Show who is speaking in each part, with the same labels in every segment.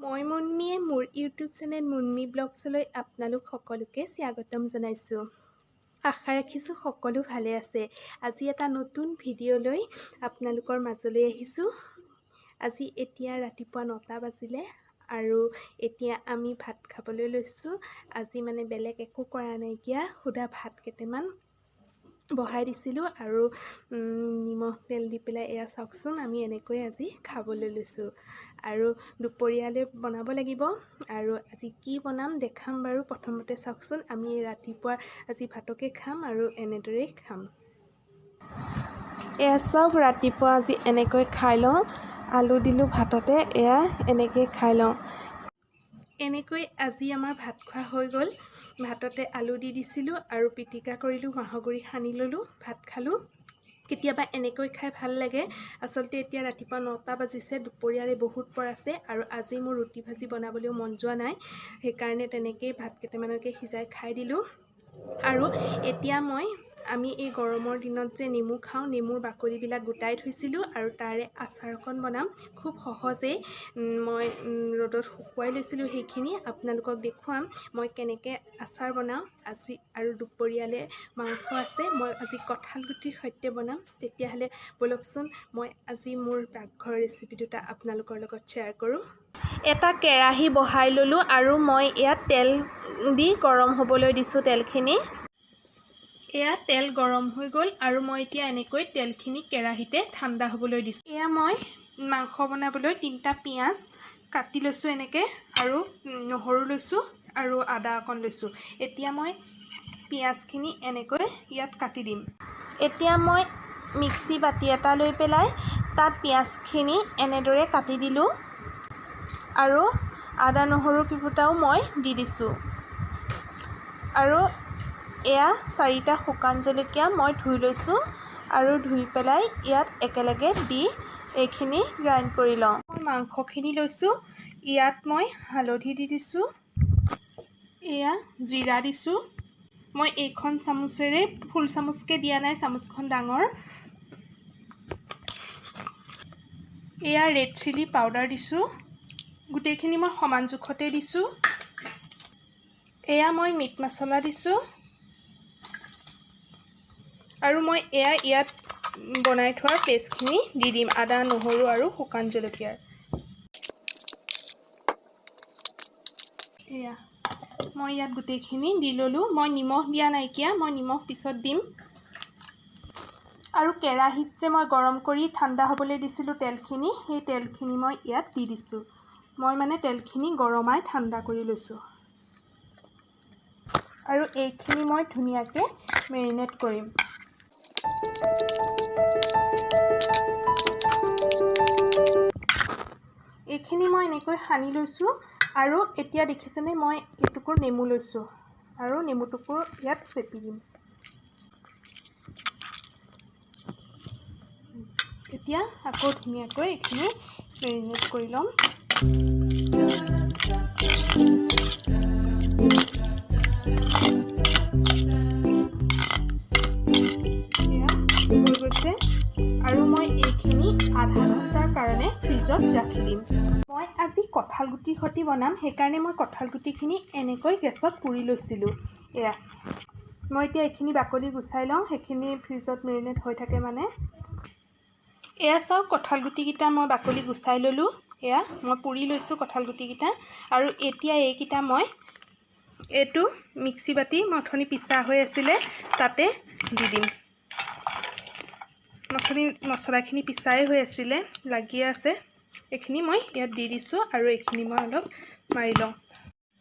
Speaker 1: মই মুন্মীয়ে মোৰ YouTube channel Munmi ব্লগছলৈ আপোনালোক সকলোকে স্বাগতম জনাইছোঁ। আশা ৰাখিছোঁ সকলো ভালে আছে। আজি এটা নতুন ভিডিঅ' লৈ আপোনালোকৰ মাজলৈ আহিছোঁ। আজি এতিয়া ৰাতিপুৱা 9টা বাজিলে আৰু এতিয়া আমি ভাত খাবলৈ লৈছোঁ। আজি মানে বেলেগ একো কৰা নাইকিয়া, সুদা ভাত কেইটামান বহাই দিছিলোঁ আৰু নিমখ তেল দি পেলাই এয়া চাওকচোন, আমি এনেকৈ আজি খাবলৈ লৈছোঁ আৰু দুপৰীয়ালৈ বনাব লাগিব। আৰু আজি কি বনাম দেখাম বাৰু। প্ৰথমতে চাওকচোন, আমি ৰাতিপুৱা আজি ভাতকে খাম আৰু এনেদৰেই খাম। এয়া চাওক, ৰাতিপুৱা আজি এনেকৈ খাই লওঁ। আলু দিলোঁ ভাততে, এয়া এনেকৈ খাই লওঁ। এনেকৈ আজি আমাৰ ভাত খোৱা হৈ গ'ল। ভাততে আলু দি দিছিলোঁ আৰু পিটিকা কৰিলোঁ, মাহৰ গুড়ি সানি ল'লোঁ, ভাত খালোঁ। কেতিয়াবা এনেকৈ খাই ভাল লাগে। আচলতে এতিয়া ৰাতিপুৱা 9টা বাজিছে, দুপৰীয়ালৈ বহুত পৰ আছে আৰু আজি মোৰ ৰুটি ভাজি বনাবলৈও মন যোৱা নাই। সেইকাৰণে তেনেকেই ভাত কেইটামানকে সিজাই খাই দিলোঁ। আৰু এতিয়া আমি এই গৰমৰ দিনত যে নেমু খাওঁ, নেমুৰ বাকলিবিলাক গোটাই থৈছিলোঁ আৰু তাৰে আচাৰ অকণ বনাম। খুব সহজেই মই ৰ'দত শুকুৱাই লৈছিলোঁ। সেইখিনি আপোনালোকক দেখুৱাম মই কেনেকৈ আচাৰ বনাওঁ আজি। আৰু দুপৰীয়ালৈ মাংস আছে, মই আজি কঁঠাল গুটিৰ সৈতে বনাম। তেতিয়াহ'লে ব'লকচোন, মই আজি মোৰ পাকঘৰ ৰেচিপি দুটা আপোনালোকৰ লগত শ্বেয়াৰ কৰোঁ। এটা কেৰাহী বহাই ল'লোঁ আৰু মই ইয়াত তেল দি গৰম হ'বলৈ দিছোঁ তেলখিনি। এয়া তেল গৰম হৈ গ'ল আৰু মই এতিয়া এনেকৈ তেলখিনি কেৰাহীতে ঠাণ্ডা হ'বলৈ দিছোঁ। এয়া মই মাংস বনাবলৈ 3টা পিঁয়াজ কাটি লৈছোঁ এনেকৈ, আৰু নহৰু লৈছোঁ আৰু আদা অকণ লৈছোঁ। এতিয়া মই পিঁয়াজখিনি এনেকৈ ইয়াত কাটি দিম। এতিয়া মই মিক্সি বাতি এটা লৈ পেলাই তাত পিঁয়াজখিনি এনেদৰে কাটি দিলোঁ আৰু আদা নহৰু কেইফোটাও মই দি দিছোঁ। আৰু এয়া 4টা শুকান জলকীয়া মই ধুই লৈছোঁ আৰু ধুই পেলাই ইয়াত একেলগে দি এইখিনি গ্ৰাইণ্ড কৰি লওঁ। মই মাংসখিনি লৈছোঁ, ইয়াত মই হালধি দি দিছোঁ, এয়া জিৰা দিছোঁ। মই এইখন চামুচেৰে, ফুল চামুচকৈ দিয়া নাই, চামুচখন ডাঙৰ। এয়া ৰেড চিলি পাউডাৰ দিছোঁ, গোটেইখিনি মই সমান জোখতে দিছোঁ। এয়া মই মিট মছলা দিছোঁ আৰু মই ইয়াত বনাই থোৱা পেষ্টখিনি দি দিম, আদা নহৰু আৰু শুকান জলকীয়াৰ। এয়া মই ইয়াত গোটেইখিনি দি ল'লোঁ। মই নিমখ দিয়া নাইকিয়া, মই নিমখ পিছত দিম। আৰু কেৰাহীত যে মই গৰম কৰি ঠাণ্ডা হ'বলৈ দিছিলোঁ তেলখিনি, সেই তেলখিনি মই ইয়াত দি দিছোঁ। মই মানে তেলখিনি গৰমাই ঠাণ্ডা কৰি লৈছোঁ আৰু এইখিনি মই ধুনীয়াকৈ মেৰিনেট কৰিম। এইখিনি মই এনেকৈ সানি লৈছোঁ আৰু এতিয়া দেখিছেনে, মই এটুকুৰ নেমু লৈছোঁ আৰু নেমু টুকুৰ ইয়াত চেপি দিম। এতিয়া আকৌ ধুনীয়াকৈ এইখিনি মেৰিনেট কৰি ল'ম। এয়া হৈ গৈছে আৰু মই এইখিনি আধা ঘণ্টাৰ কাৰণে ফ্ৰিজত ৰাখি দিম। মই আজি কঁঠাল গুটিৰ সৈতে বনাম, সেইকাৰণে মই কঁঠাল গুটিখিনি এনেকৈ গেছত পুৰি লৈছিলোঁ। এয়া মই এতিয়া এইখিনি বাকলি গুচাই লওঁ, সেইখিনি ফ্ৰিজত মেৰিনেট হৈ থাকে মানে। এয়া চাওক, কঁঠাল গুটিকেইটা মই বাকলি গুচাই ল'লোঁ। এয়া মই পুৰি লৈছোঁ কঁঠাল গুটিকেইটা আৰু এতিয়া এইকেইটা মই এইটো মিক্সি বাতি মই অথনি পিছা হৈ আছিলে তাতে দি দিম। অথনি মছলাখিনি পিছাই হৈ আছিলে, লাগি আছে, এইখিনি মই ইয়াত দি দিছোঁ আৰু এইখিনি মই অলপ মাৰি লওঁ।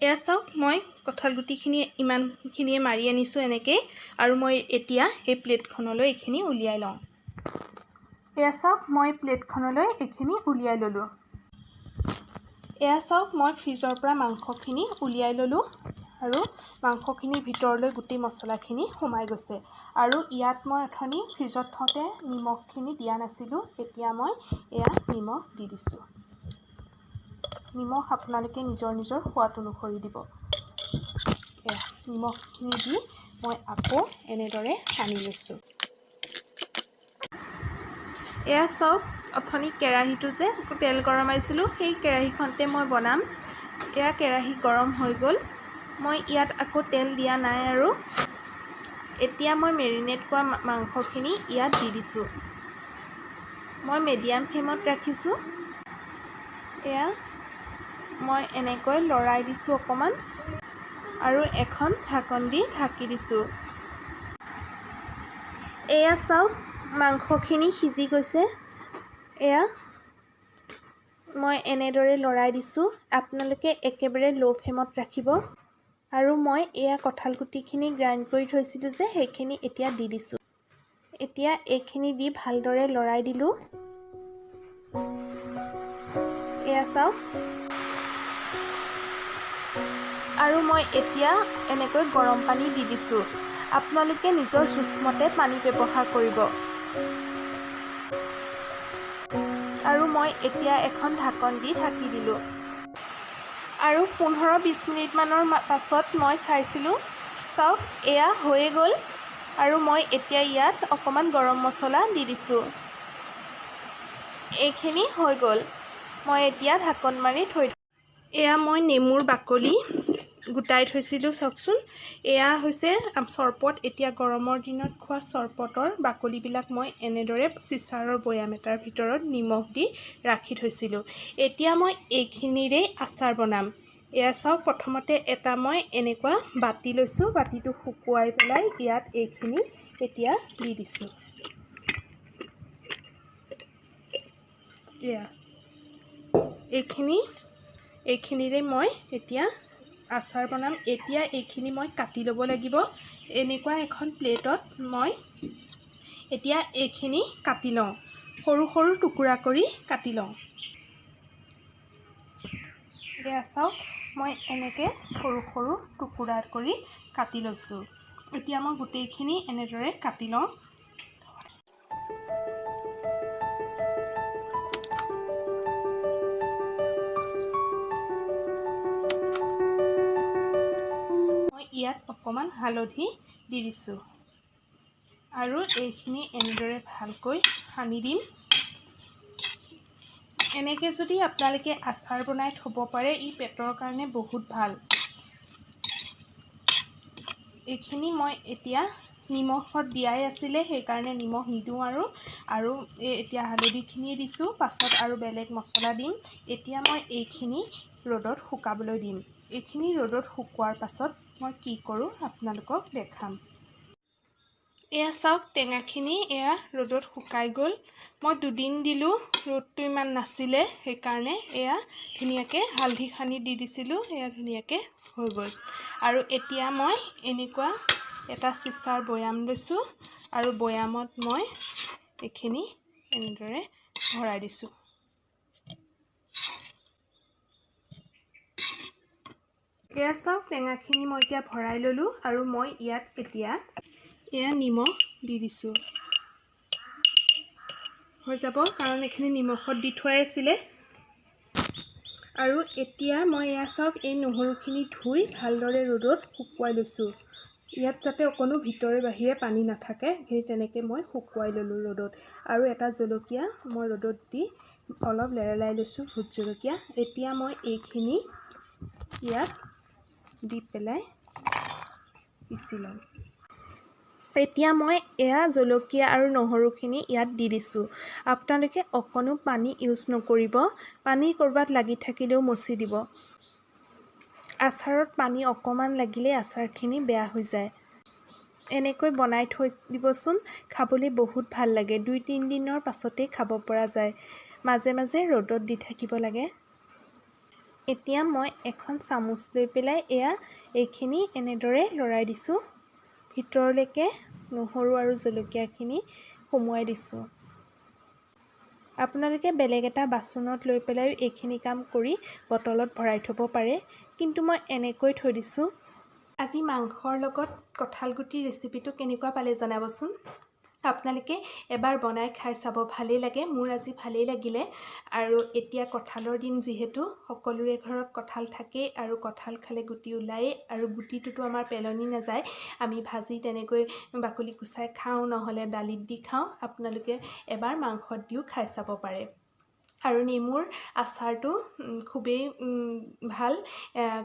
Speaker 1: এয়া চাওক, মই কঁঠাল গুটিখিনি ইমানখিনিয়ে মাৰি আনিছোঁ এনেকৈ, আৰু মই এতিয়া এই প্লেটখনলৈ এইখিনি উলিয়াই লওঁ। এয়া চাওক, মই প্লেটখনলৈ এইখিনি উলিয়াই ল'লোঁ। এয়া চাওক, মই ফ্ৰিজৰ পৰা মাংসখিনি উলিয়াই ল'লোঁ আৰু মাংসখিনিৰ ভিতৰলৈ গোটেই মছলাখিনি সোমাই গৈছে। আৰু ইয়াত মই অথনি ফ্ৰিজত থওঁতে নিমখখিনি দিয়া নাছিলোঁ, এতিয়া মই এয়া নিমখ দি দিছোঁ। নিমখ আপোনালোকে নিজৰ সোৱাদ অনুসৰি দিব। এয়া নিমখখিনি দি মই আকৌ এনেদৰে সানি লৈছোঁ। এয়া চাওক, অথনি কেৰাহীটো যে তেল গৰমাইছিলোঁ সেই কেৰাহীখনতে মই বনাম। এয়া কেৰাহী গৰম হৈ গ'ল। মই ইয়াত আকৌ তেল দিয়া নাই আৰু এতিয়া মই মেৰিনেট কৰা মাংসখিনি ইয়াত দি দিছোঁ। মই মিডিয়াম ফ্লেমত ৰাখিছোঁ। এয়া মই এনেকৈ লৰাই দিছোঁ অকণমান আৰু এখন ঢাকন দি ঢাকি দিছোঁ। এয়া চাওক মাংসখিনি সিজি গৈছে। এয়া মই এনেদৰে লৰাই দিছোঁ। আপোনালোকে একেবাৰে ল' ফ্লেমত ৰাখিব। আৰু মই এয়া কঁঠাল গুটিখিনি গ্ৰাইণ্ড কৰি থৈছিলোঁ যে সেইখিনি এতিয়া দি দিছোঁ। এতিয়া এইখিনি দি ভালদৰে লৰাই দিলোঁ। এয়া চাওক। আৰু মই এতিয়া এনেকৈ গৰম পানী দি দিছোঁ। আপোনালোকে নিজৰ জোখমতে পানী ব্যৱহাৰ কৰিব। আৰু মই এতিয়া এখন ঢাকন দি ঢাকি দিলোঁ। আৰু 15-20 মিনিটমানৰ পাছত মই চাইছিলোঁ। চাওক এয়া হৈয়ে গ'ল। আৰু মই এতিয়া ইয়াত অকণমান গৰম মছলা দি দিছোঁ। এইখিনি হৈ গ'ল। মই এতিয়া ঢাকন মাৰি থৈ দিওঁ। এয়া মই নেমুৰ বাকলি গোটাই থৈছিলোঁ চাওকচোন। এয়া হৈছে চৰবত। এতিয়া গৰমৰ দিনত খোৱা চৰবতৰ বাকলিবিলাক মই এনেদৰে চিচাৰৰ বৈয়াম এটাৰ ভিতৰত নিমখ দি ৰাখি থৈছিলোঁ। এতিয়া মই এইখিনিৰেই আচাৰ বনাম। এয়া চাওক প্ৰথমতে এটা মই এনেকুৱা বাতি লৈছোঁ। বাতিটো শুকুৱাই পেলাই ইয়াত এইখিনি এতিয়া দি দিছোঁ। এয়া এইখিনিৰে মই এতিয়া আচাৰ বনাম। এতিয়া এইখিনি মই কাটি ল'ব লাগিব। এনেকুৱা এখন প্লেটত মই এতিয়া এইখিনি কাটি লওঁ। সৰু সৰু টুকুৰা কৰি কাটি লওঁ। এয়া চাওক মই এনেকৈ সৰু সৰু টুকুৰা কৰি কাটি লৈছোঁ। এতিয়া মই গোটেইখিনি এনেদৰে কাটি লওঁ। মই ইয়াত অকণমান হালধি দি দিছোঁ। আৰু এইখিনি এনেদৰে ভালকৈ সানি দিম। এনেকৈ যদি আপোনালোকে আচাৰ বনাই থ'ব পাৰে ই পেটৰ কাৰণে বহুত ভাল। এইখিনি মই এতিয়া নিমখত দিয়াই আছিলে সেইকাৰণে নিমখ নিদিওঁ আৰু এতিয়া হালধিখিনি দিছোঁ। পাছত আৰু বেলেগ মছলা দিম। এতিয়া মই এইখিনি ৰ'দত শুকাবলৈ দিম। এইখিনি ৰ'দত শুকোৱাৰ পাছত মই কি কৰোঁ আপোনালোকক দেখাম। এয়া চাওক টেঙাখিনি এয়া ৰ'দত শুকাই গ'ল। মই 2 দিন দিলোঁ। ৰ'দটো ইমান নাছিলে সেইকাৰণে এয়া ধুনীয়াকৈ হালধি সানি দি দিছিলোঁ। এয়া ধুনীয়াকৈ হৈ গ'ল। আৰু এতিয়া মই এনেকুৱা এটা চিচাৰ বৈয়াম লৈছোঁ আৰু বৈয়ামত মই এইখিনি এনেদৰে ভৰাই দিছোঁ। এয়া চাওক টেঙাখিনি মই এতিয়া ভৰাই ল'লোঁ আৰু মই ইয়াত এতিয়া এয়া নিমখ দি দিছোঁ। হৈ যাব কাৰণ এইখিনি নিমখত দি থোৱাই আছিলে। আৰু এতিয়া মই এয়া চাওক এই নহৰুখিনি ধুই ভালদৰে ৰ'দত শুকুৱাই লৈছোঁ। ইয়াত যাতে অকণো ভিতৰে বাহিৰে পানী নাথাকে সেই তেনেকৈ মই শুকুৱাই ল'লোঁ ৰ'দত। আৰু এটা জলকীয়া মই ৰ'দত দি অলপ লেৰেলাই লৈছোঁ, ভোট জলকীয়া। এতিয়া মই এইখিনি ইয়াত দি পেলাই পিচি ল'ম। এতিয়া মই এয়া জলকীয়া আৰু নহৰুখিনি ইয়াত দি দিছোঁ। আপোনালোকে অকণো পানী ইউজ নকৰিব। পানী ক'ৰবাত লাগি থাকিলেও মচি দিব। আচাৰত পানী অকণমান লাগিলে আচাৰখিনি বেয়া হৈ যায়। এনেকৈ বনাই থৈ দিবচোন। খাবলৈ বহুত ভাল লাগে। 2-3 দিনৰ পাছতেই খাব পৰা যায়। মাজে মাজে ৰ'দত দি থাকিব লাগে। এতিয়া মই এখন চামুচ লৈ পেলাই এয়া এইখিনি এনেদৰে লৰাই দিছোঁ। ভিতৰলৈকে নহৰু আৰু জলকীয়াখিনি সুমুৱাই দিছোঁ। আপোনালোকে বেলেগ এটা বাচনত লৈ পেলাই এইখিনি কাম কৰি বটলত ভৰাই থ'ব পাৰে। কিন্তু মই এনেকৈ থৈ দিছোঁ। আজি মাংসৰ লগত কঁঠাল গুটিৰ ৰেচিপিটো কেনেকুৱা পালে জনাবচোন। আপোনালোকে এবাৰ বনাই খাই চাব, ভালেই লাগে। মোৰ আজি ভালেই লাগিলে। আৰু এতিয়া কঁঠালৰ দিন যিহেতু সকলোৰে ঘৰত কঁঠাল থাকেই, আৰু কঁঠাল খালে গুটি ওলায়েই, আৰু গুটিটোতো আমাৰ পেলনি নাযায়। আমি ভাজি তেনেকৈ বাকলি গুচাই খাওঁ, নহ'লে দালিত দি খাওঁ। আপোনালোকে এবাৰ মাংসত দিও খাই চাব পাৰে। আৰু নেমুৰ আচাৰটো খুবেই ভাল,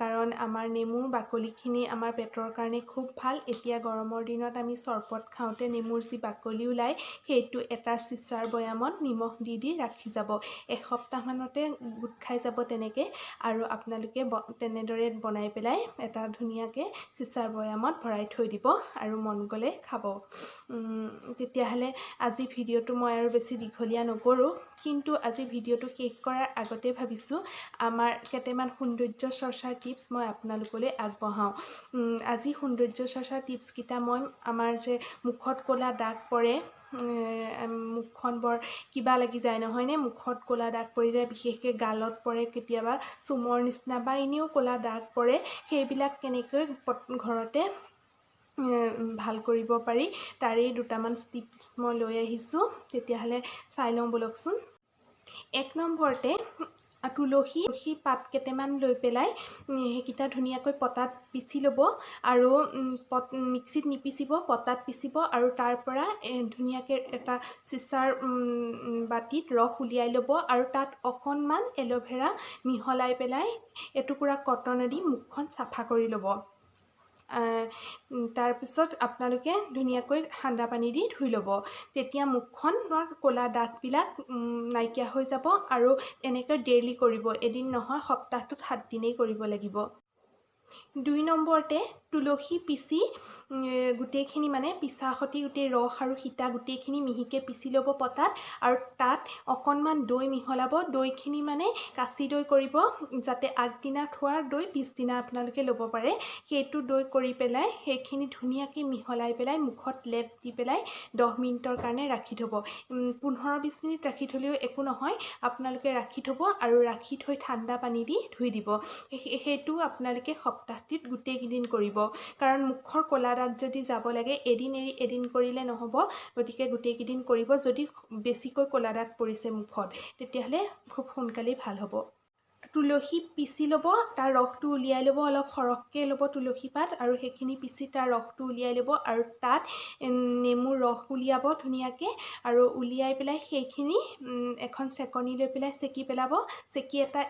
Speaker 1: কাৰণ আমাৰ নেমুৰ বাকলিখিনি আমাৰ পেটৰ কাৰণে খুব ভাল। এতিয়া গৰমৰ দিনত আমি চৰবত খাওঁতে নেমুৰ যি বাকলি ওলায়, সেইটো এটা চিচাৰ বৈয়ামত নিমখ দি ৰাখি যাব। এসপ্তাহমানতে গোট খাই যাব তেনেকৈ। আৰু আপোনালোকে তেনেদৰে বনাই পেলাই এটা ধুনীয়াকৈ চিচাৰ বৈয়ামত ভৰাই থৈ দিব, আৰু মন গ'লে খাব। তেতিয়াহ'লে আজি ভিডিঅ'টো মই আৰু বেছি দীঘলীয়া নকৰোঁ, কিন্তু আজি ভিডিঅ'টো শেষ কৰাৰ আগতে ভাবিছোঁ আমাৰ কেইটামান সৌন্দৰ্য চৰ্চাৰ টিপছ মই আপোনালোকলৈ আগবঢ়াওঁ। আজি সৌন্দৰ্য চৰ্চাৰ টিপছকেইটা মই আমাৰ যে মুখত ক'লা দাগ পৰে, মুখখন বৰ কিবা লাগি যায় নহয়নে? মুখত ক'লা দাগ পৰিলে বিশেষকৈ গালত পৰে, কেতিয়াবা চুমৰ নিচিনা বা এনেও ক'লা দাগ পৰে। সেইবিলাক কেনেকৈ ঘৰতে ভাল কৰিব পাৰি তাৰেই দুটামান টিপছ মই লৈ আহিছোঁ। তেতিয়াহ'লে চাই লওঁ ব'লকচোন। 1 নম্বৰতে তুলসী পাত কেইটামান লৈ পেলাই সেইকেইটা ধুনীয়াকৈ পটাত পিচি ল'ব, আৰু মিক্সিত নিপিচিব, পটাত পিচিব। আৰু তাৰ পৰা ধুনীয়াকৈ এটা চিচাৰ বাতিত ৰস উলিয়াই ল'ব, আৰু তাত অকণমান এল'ভেৰা মিহলাই পেলাই এটুকুৰা কটনেদি মুখখন চাফা কৰি ল'ব। তাৰপিছত আপোনালোকে ধুনীয়াকৈ ঠাণ্ডা পানী দি ধুই ল'ব। তেতিয়া মুখখনৰ ক'লা দাগবিলাক নাইকিয়া হৈ যাব। আৰু এনেকৈ ডেইলি কৰিব, এদিন নহয়, সপ্তাহটোত 7 দিনেই কৰিব লাগিব। 2 নম্বৰতে তুলসী পিচি গোটেইখিনি মানে পিচা সতি গোটেই ৰস আৰু সীতা গোটেইখিনি মিহিকৈ পিচি ল'ব পটাত, আৰু তাত অকণমান দৈ মিহলাব। দৈখিনি মানে কাচি দৈ কৰিব, যাতে আগদিনা থোৱা দৈ পিছদিনা আপোনালোকে ল'ব পাৰে। সেইটো দৈ কৰি পেলাই সেইখিনি ধুনীয়াকৈ মিহলাই পেলাই মুখত লেপ দি পেলাই 10 মিনিটৰ কাৰণে ৰাখি থ'ব। 15-20 মিনিট ৰাখি থ'লেও একো নহয়, আপোনালোকে ৰাখি থ'ব, আৰু ৰাখি থৈ ঠাণ্ডা পানী দি ধুই দিব। সেইটো আপোনালোকে সপ্তাহটিত গোটেইকেইদিন কৰিব, কাৰণ মুখৰ ক'লা দাগ যদি যাব লাগে এদিন এৰি এদিন কৰিলে নহ'ব। গতিকে গোটেইকেইদিন কৰিব। যদি বেছিকৈ ক'লা দাগ পৰিছে মুখত, তেতিয়াহ'লে খুব সোনকালেই ভাল হ'ব। তুলসী পিচি ল'ব, তাৰ ৰসটো উলিয়াই ল'ব, অলপ সৰহকৈ ল'ব তুলসী পাত, আৰু সেইখিনি পিচি তাৰ ৰসটো উলিয়াই ল'ব, আৰু তাত নেমুৰ ৰস উলিয়াব ধুনীয়াকৈ, আৰু উলিয়াই পেলাই সেইখিনি এখন চেকনি লৈ পেলাই চেকি পেলাব। চেকি এটা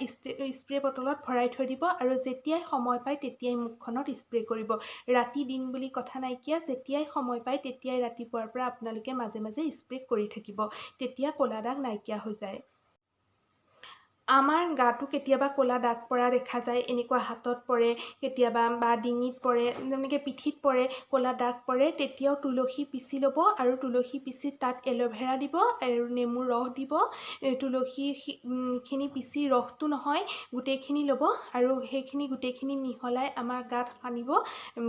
Speaker 1: স্প্ৰে বটলত ভৰাই থৈ দিব, আৰু যেতিয়াই সময় পায় তেতিয়াই মুখখনত স্প্ৰে কৰিব। ৰাতি দিন বুলি কথা নাইকিয়া, যেতিয়াই সময় পায় তেতিয়াই ৰাতিপুৱাৰ পৰা আপোনালোকে মাজে মাজে স্প্ৰে কৰি থাকিব। তেতিয়া ক'লা দাগ নাইকিয়া হৈ যায়। আমাৰ গাটো কেতিয়াবা ক'লা দাগ পৰা দেখা যায়, এনেকুৱা হাতত পৰে কেতিয়াবা, বা ডিঙিত পৰে, যেনেকৈ পিঠিত পৰে, ক'লা দাগ পৰে। তেতিয়াও তুলসী পিচি ল'ব, আৰু তুলসী পিচি তাত এল'ভেৰা দিব, আৰু নেমুৰ ৰস দিব। তুলসীখিনি পিচি ৰসটো নহয়, গোটেইখিনি ল'ব, আৰু সেইখিনি গোটেইখিনি মিহলাই আমাৰ গাত সানিব।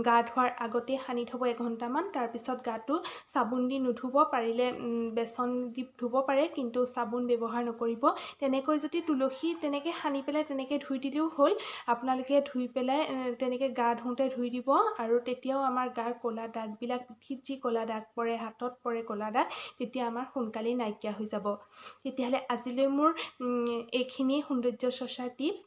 Speaker 1: গা ধোৱাৰ আগতে সানি থ'ব 1 ঘণ্টামান। তাৰপিছত গাটো চাবোন দি নুধুব, পাৰিলে বেচন দি ধুব পাৰে, কিন্তু চাবোন ব্যৱহাৰ নকৰিব। তেনেকৈ যদি তুলসী তেনেকৈ সানি পেলাই তেনেকৈ ধুই দিলেও হ'ল। আপোনালোকে ধুই পেলাই তেনেকৈ গা ধুওঁতে ধুই দিব, আৰু তেতিয়াও আমাৰ গাৰ ক'লা দাগবিলাক, পিঠিত যি ক'লা দাগ পৰে, হাতত পৰে ক'লা দাগ, তেতিয়া আমাৰ সোনকালেই নাইকিয়া হৈ যাব। তেতিয়াহ'লে আজিলৈ মোৰ এইখিনিয়ে সৌন্দৰ্য চৰ্চাৰ টিপছ,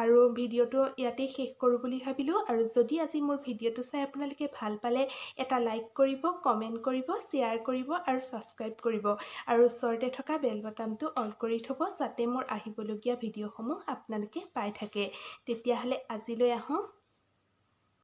Speaker 1: আৰু ভিডিঅ'টো ইয়াতেই শেষ কৰোঁ বুলি ভাবিলোঁ। আৰু যদি আজি মোৰ ভিডিঅ'টো চাই আপোনালোকে ভাল পালে, এটা লাইক কৰিব, কমেণ্ট কৰিব, শ্বেয়াৰ কৰিব, আৰু ছাবস্ক্ৰাইব কৰিব, আৰু ওচৰতে থকা বেল বটামটো অল কৰি থ'ব, যাতে মোৰ আহিবলগীয়া ভিডিঅ'সমূহ আপোনালোকে পাই থাকে। তেতিয়াহ'লে আজিলৈ আহোঁ।